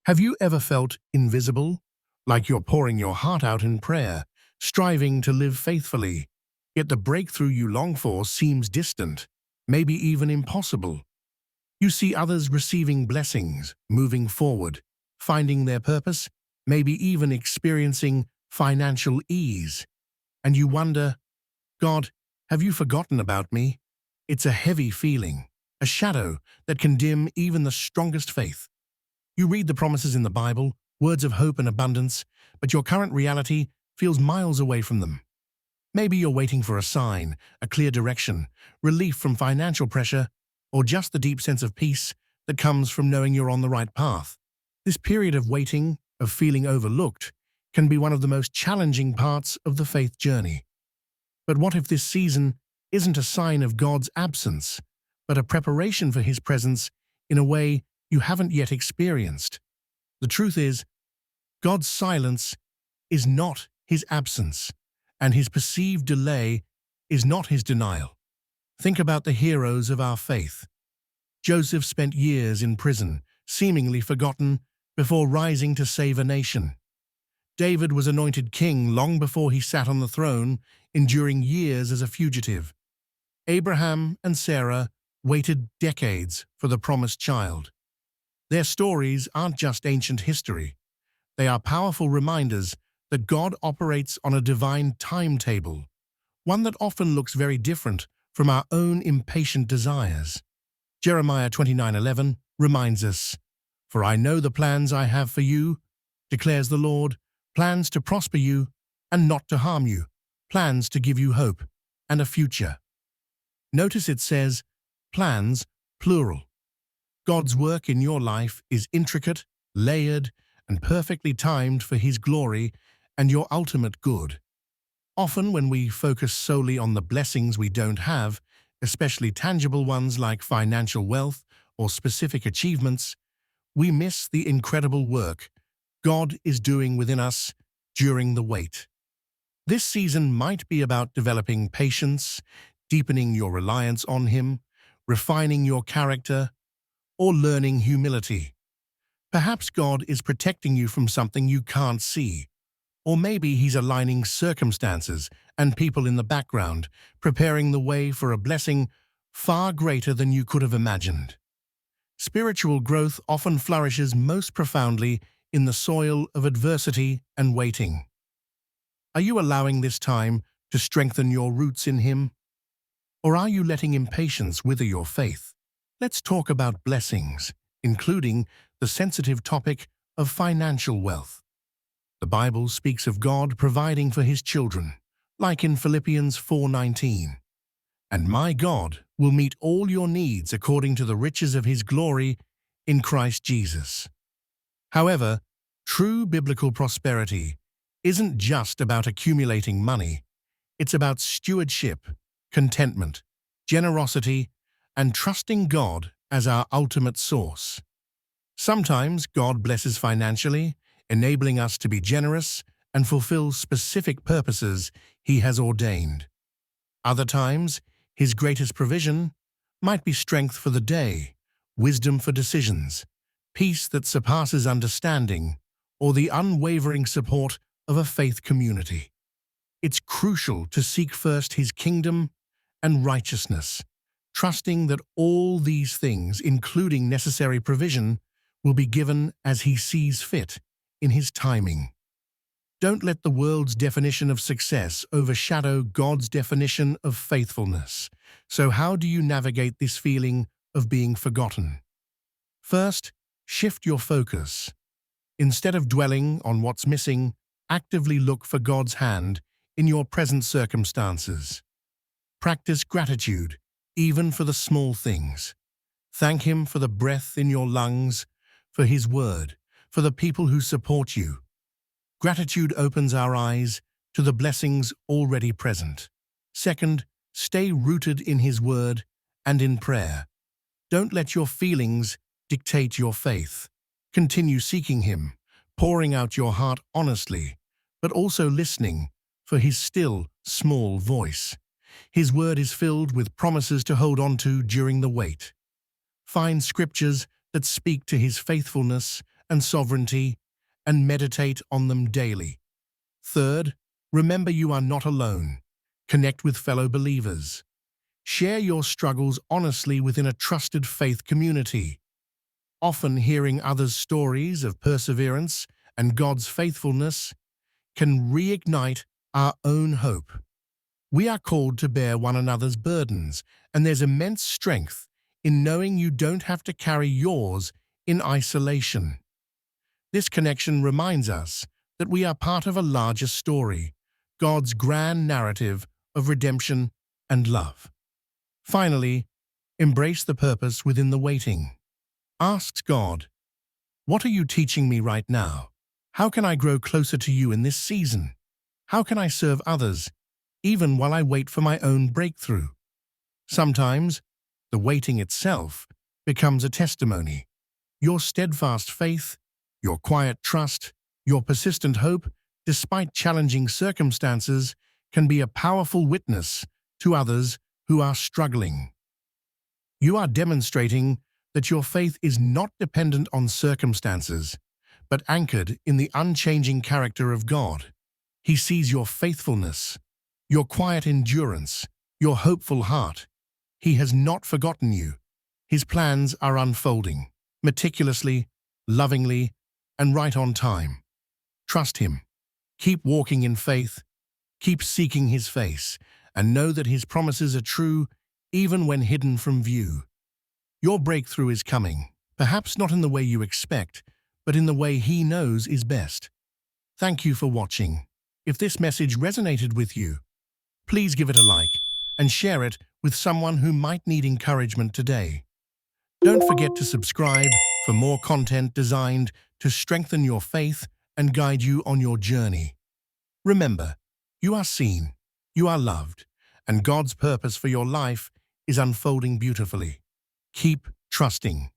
Have you ever felt invisible, like you're pouring your heart out in prayer, striving to live faithfully, yet the breakthrough you long for seems distant, maybe even impossible? You see others receiving blessings, moving forward, finding their purpose, maybe even experiencing financial ease. And you wonder, God, have you forgotten about me? It's a heavy feeling, a shadow that can dim even the strongest faith. You read the promises in the Bible, words of hope and abundance, but your current reality feels miles away from them. Maybe you're waiting for a sign, a clear direction, relief from financial pressure, or just the deep sense of peace that comes from knowing you're on the right path. This period of waiting, of feeling overlooked, can be one of the most challenging parts of the faith journey. But what if this season isn't a sign of God's absence, but a preparation for His presence in a way you haven't yet experienced? The truth is, God's silence is not His absence, and His perceived delay is not His denial. Think about the heroes of our faith. Joseph spent years in prison, seemingly forgotten, before rising to save a nation. David was anointed king long before he sat on the throne, enduring years as a fugitive. Abraham and Sarah waited decades for the promised child. Their stories aren't just ancient history. They are powerful reminders that God operates on a divine timetable, one that often looks very different from our own impatient desires. Jeremiah 29:11 reminds us, "For I know the plans I have for you, declares the Lord, plans to prosper you and not to harm you, plans to give you hope and a future." Notice it says, plans, plural. God's work in your life is intricate, layered, and perfectly timed for His glory and your ultimate good. Often when we focus solely on the blessings we don't have, especially tangible ones like financial wealth or specific achievements, we miss the incredible work God is doing within us during the wait. This season might be about developing patience, deepening your reliance on Him, refining your character, or learning humility. Perhaps God is protecting you from something you can't see, or maybe He's aligning circumstances and people in the background, preparing the way for a blessing far greater than you could have imagined. Spiritual growth often flourishes most profoundly in the soil of adversity and waiting. Are you allowing this time to strengthen your roots in Him? Or are you letting impatience wither your faith? Let's talk about blessings, including the sensitive topic of financial wealth. The Bible speaks of God providing for His children, like in Philippians 4:19. "And my God will meet all your needs according to the riches of His glory in Christ Jesus." However, true biblical prosperity isn't just about accumulating money. It's about stewardship, contentment, generosity, and trusting God as our ultimate source. Sometimes God blesses financially, enabling us to be generous and fulfill specific purposes He has ordained. Other times, His greatest provision might be strength for the day, wisdom for decisions, peace that surpasses understanding, or the unwavering support of a faith community. It's crucial to seek first His kingdom and righteousness, trusting that all these things, including necessary provision, will be given as He sees fit in His timing. Don't let the world's definition of success overshadow God's definition of faithfulness. So how do you navigate this feeling of being forgotten? First, shift your focus. Instead of dwelling on what's missing, actively look for God's hand in your present circumstances. Practice gratitude, even for the small things. Thank Him for the breath in your lungs, for His word, for the people who support you. Gratitude opens our eyes to the blessings already present. Second, stay rooted in His word and in prayer. Don't let your feelings dictate your faith. Continue seeking Him, pouring out your heart honestly, but also listening for His still, small voice. His word is filled with promises to hold on to during the wait. Find scriptures that speak to His faithfulness and sovereignty, and meditate on them daily. Third, remember you are not alone. Connect with fellow believers. Share your struggles honestly within a trusted faith community. Often hearing others' stories of perseverance and God's faithfulness can reignite our own hope. We are called to bear one another's burdens, and there's immense strength in knowing you don't have to carry yours in isolation. This connection reminds us that we are part of a larger story, God's grand narrative of redemption and love. Finally, embrace the purpose within the waiting. Ask God, what are you teaching me right now? How can I grow closer to you in this season? How can I serve others, even while I wait for my own breakthrough? Sometimes, the waiting itself becomes a testimony. Your steadfast faith, your quiet trust, your persistent hope, despite challenging circumstances, can be a powerful witness to others who are struggling. You are demonstrating that your faith is not dependent on circumstances, but anchored in the unchanging character of God. He sees your faithfulness, your quiet endurance, your hopeful heart. He has not forgotten you. His plans are unfolding, meticulously, lovingly, and right on time. Trust Him. Keep walking in faith. Keep seeking His face, and know that His promises are true even when hidden from view. Your breakthrough is coming, perhaps not in the way you expect, but in the way He knows is best. Thank you for watching. If this message resonated with you, please give it a like and share it with someone who might need encouragement today. Don't forget to subscribe for more content designed to strengthen your faith and guide you on your journey. Remember, you are seen, you are loved, and God's purpose for your life is unfolding beautifully. Keep trusting.